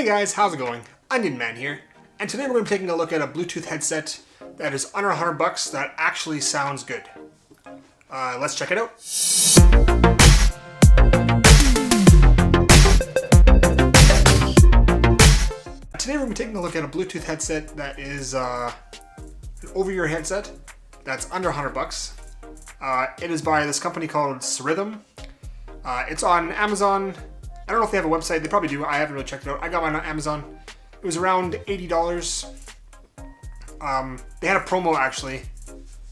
Hey guys, how's it going? Onion Man here, and today we're going to be taking a look at a Bluetooth headset that is under $100 that actually sounds good. Let's check it out. Today we're going to be taking a look at a Bluetooth headset that is an over-ear headset that's under $100. It is by this company called Srhythm. It's on Amazon. I don't know if they have a website. They probably do. I haven't really checked it out. I got mine on Amazon. It was around $80. They had a promo actually.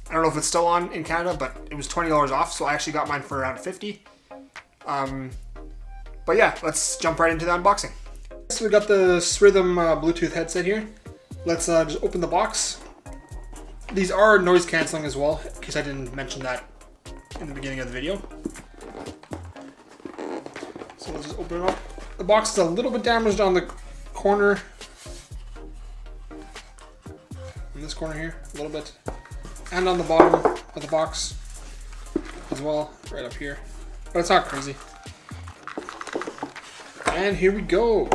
I don't know if it's still on in Canada, but it was $20 off, so I actually got mine for around $50. But yeah, let's jump right into the unboxing. So we got the Srhythm Bluetooth headset here. Let's just open the box. These are noise cancelling as well, in case I didn't mention that in the beginning of the video. So let's just open it up. The box is a little bit damaged on the corner. In this corner here, a little bit. And on the bottom of the box as well, right up here. But it's not crazy. And here we go.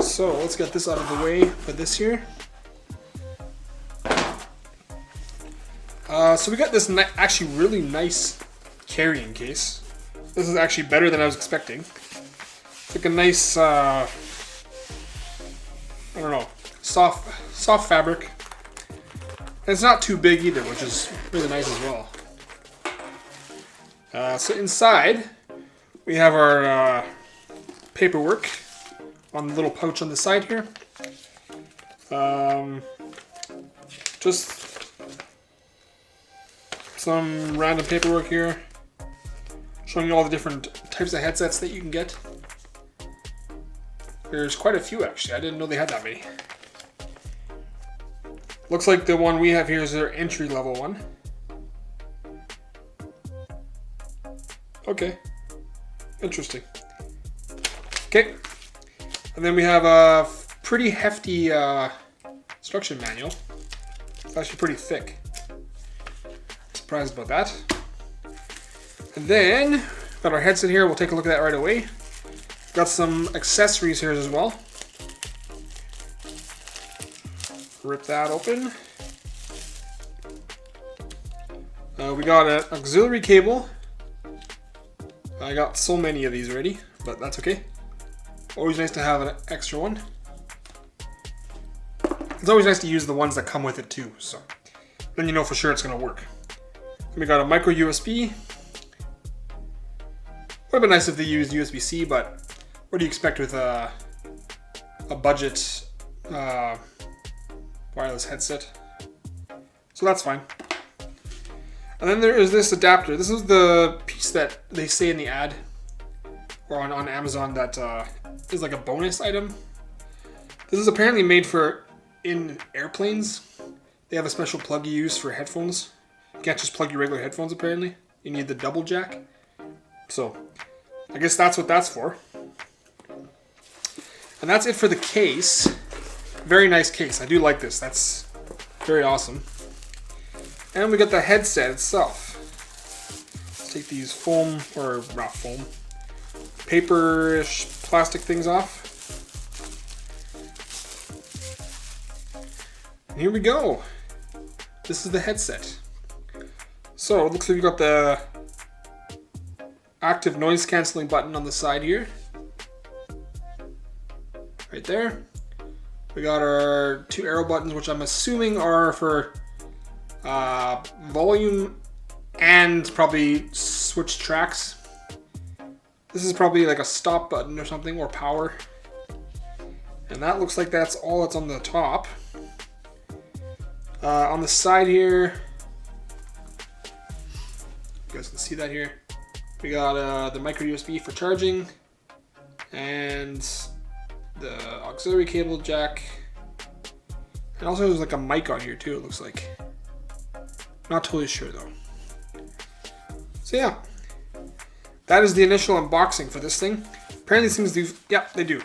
So let's get this out of the way for this here. So we got this actually really nice carrying case. This is actually better than I was expecting. It's like a nice, I don't know, soft fabric. And it's not too big either, which is really nice as well. So inside, we have our paperwork on the little pouch on the side here. Just some random paperwork here, showing you all the different types of headsets that you can get. There's quite a few actually. I didn't know they had that many. Looks like the one we have here is their entry level one. Okay, interesting. Okay, and then we have a pretty hefty instruction manual. It's actually pretty thick. Surprised about that. And then got our headset here. We'll take a look at that right away. Got some accessories here as well. Rip that open. We got an auxiliary cable. I got so many of these already, but that's okay. Always nice to have an extra one. It's always nice to use the ones that come with it too, so then you know for sure it's going to work. And we got a micro USB. Would have been nice if they used USB-C, but what do you expect with a budget wireless headset? So that's fine. And then there is this adapter. This is the piece that they say in the ad or on Amazon that is like a bonus item. This is apparently made for in airplanes. They have a special plug you use for headphones. You can't just plug your regular headphones apparently. You need the double jack. So I guess that's what that's for. And that's it for the case. Very nice case. I do like this. That's very awesome. And we got the headset itself. Let's take these foam, or not foam, paper-ish plastic things off. And here we go. This is the headset. So it looks like we got the active noise cancelling button on the side here. Right there. We got our two arrow buttons, which I'm assuming are for volume and probably switch tracks. This is probably like a stop button or something, or power. And that looks like that's all that's on the top. On the side here, you guys can see that here. We got the micro USB for charging and the auxiliary cable jack. And also there's like a mic on here too, it looks like. Not totally sure though. So yeah, that is the initial unboxing for this thing. Apparently these things do, yeah, they do.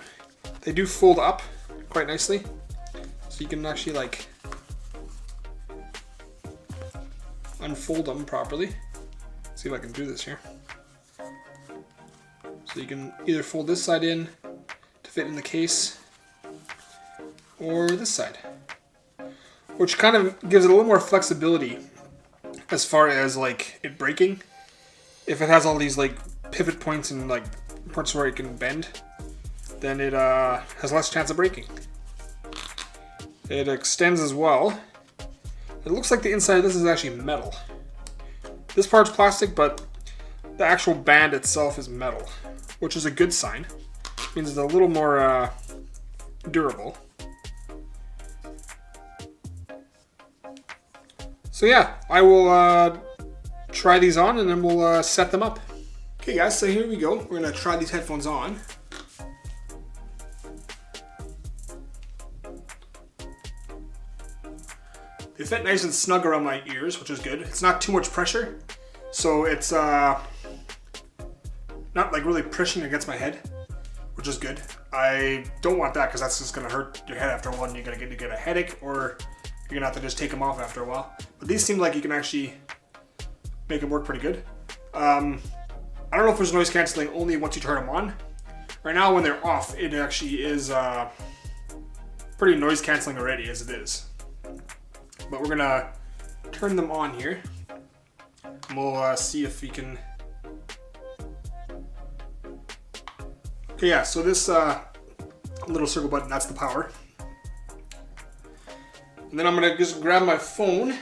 They do fold up quite nicely. So you can actually like unfold them properly. Let's see if I can do this here. So you can either fold this side in to fit in the case, or this side, which kind of gives it a little more flexibility as far as like it breaking. If it has all these like pivot points and like parts where it can bend, then it has less chance of breaking. It extends as well. It looks like the inside of this is actually metal. This part's plastic, but the actual band itself is metal, which is a good sign. It means it's a little more durable. So yeah, I will try these on and then we'll set them up. Okay guys, so here we go. We're gonna try these headphones on. They fit nice and snug around my ears, which is good. It's not too much pressure, so it's not like really pushing against my head, which is good. I don't want that because that's just gonna hurt your head after a while and you're gonna get a headache, or you're gonna have to just take them off after a while. But these seem like you can actually make them work pretty good. I don't know if there's noise canceling only once you turn them on. Right now when they're off, it actually is pretty noise canceling already as it is. But we're gonna turn them on here. And we'll see if we can. Okay, yeah, so this little circle button, that's the power. And then I'm gonna just grab my phone.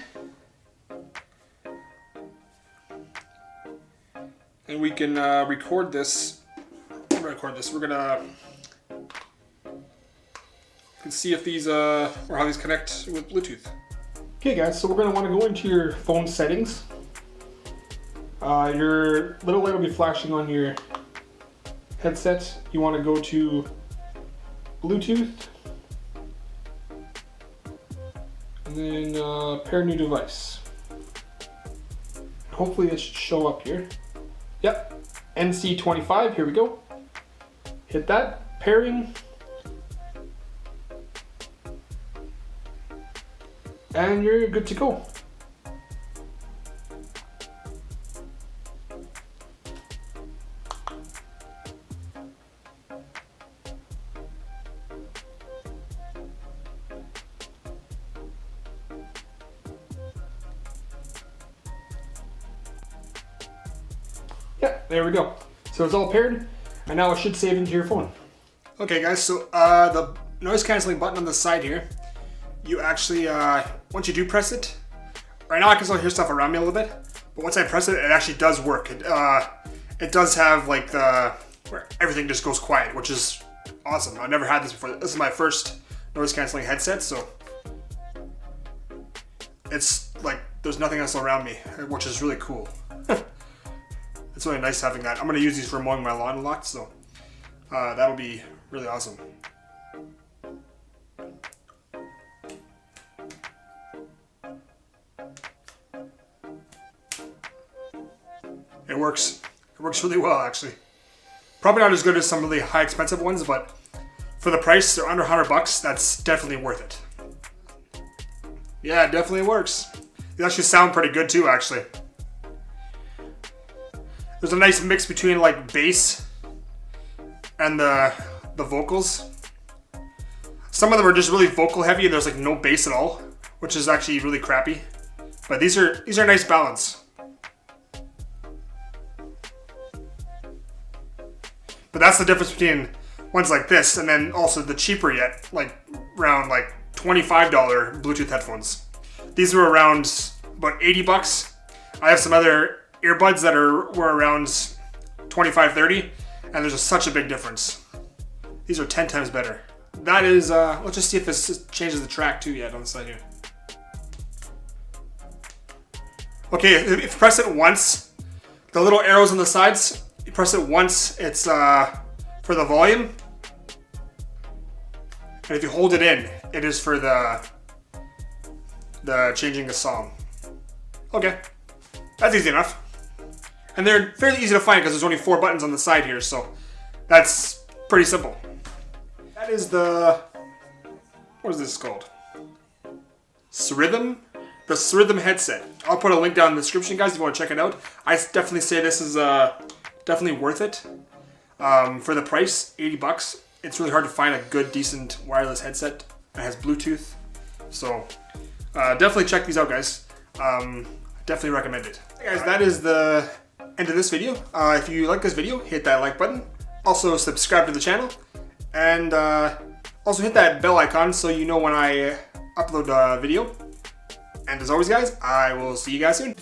And we can record this. We're gonna see if these or how these connect with Bluetooth. Okay guys, so we're going to want to go into your phone settings. Your little light will be flashing on your headset. You want to go to Bluetooth. And then pair new device. Hopefully it should show up here. Yep, NC25, here we go. Hit that, pairing. And you're good to go. Yeah, there we go. So it's all paired, and now it should save into your phone. Okay guys, so the noise canceling button on the side here, you actually, once you do press it, right now I can still hear stuff around me a little bit, but once I press it, it actually does work. It does have like where everything just goes quiet, which is awesome. I've never had this before. This is my first noise canceling headset, so it's like there's nothing else around me, which is really cool. It's really nice having that. I'm gonna use these for mowing my lawn a lot, so that'll be really awesome. It works. It works really well, actually. Probably not as good as some really high expensive ones, but for the price, they're under $100. That's definitely worth it. Yeah, it definitely works. They actually sound pretty good too, actually. There's a nice mix between like bass and the vocals. Some of them are just really vocal heavy and there's like no bass at all, which is actually really crappy. But these are a nice balance. But that's the difference between ones like this and then also the cheaper yet, like around like $25 Bluetooth headphones. These were around about $80. I have some other earbuds that were around $25, $30, and there's such a big difference. These are 10 times better. That is, let's just see if this changes the track too yet on the side here. Okay, if you press it once, the little arrows on the sides, you press it once, it's for the volume. And if you hold it in, it is for the changing the song. Okay, that's easy enough. And they're fairly easy to find because there's only 4 buttons on the side here, so that's pretty simple. That is what is this called? Srhythm? The Srhythm headset. I'll put a link down in the description, guys, if you want to check it out. I definitely say this is definitely worth it. For the price, $80. it's really hard to find a good, decent wireless headset that has Bluetooth. So definitely check these out, guys. Definitely recommend it. Hey guys, that is the end of this video. If you like this video, hit that like button. Also subscribe to the channel. And also hit that bell icon so you know when I upload a video. And as always, guys, I will see you guys soon.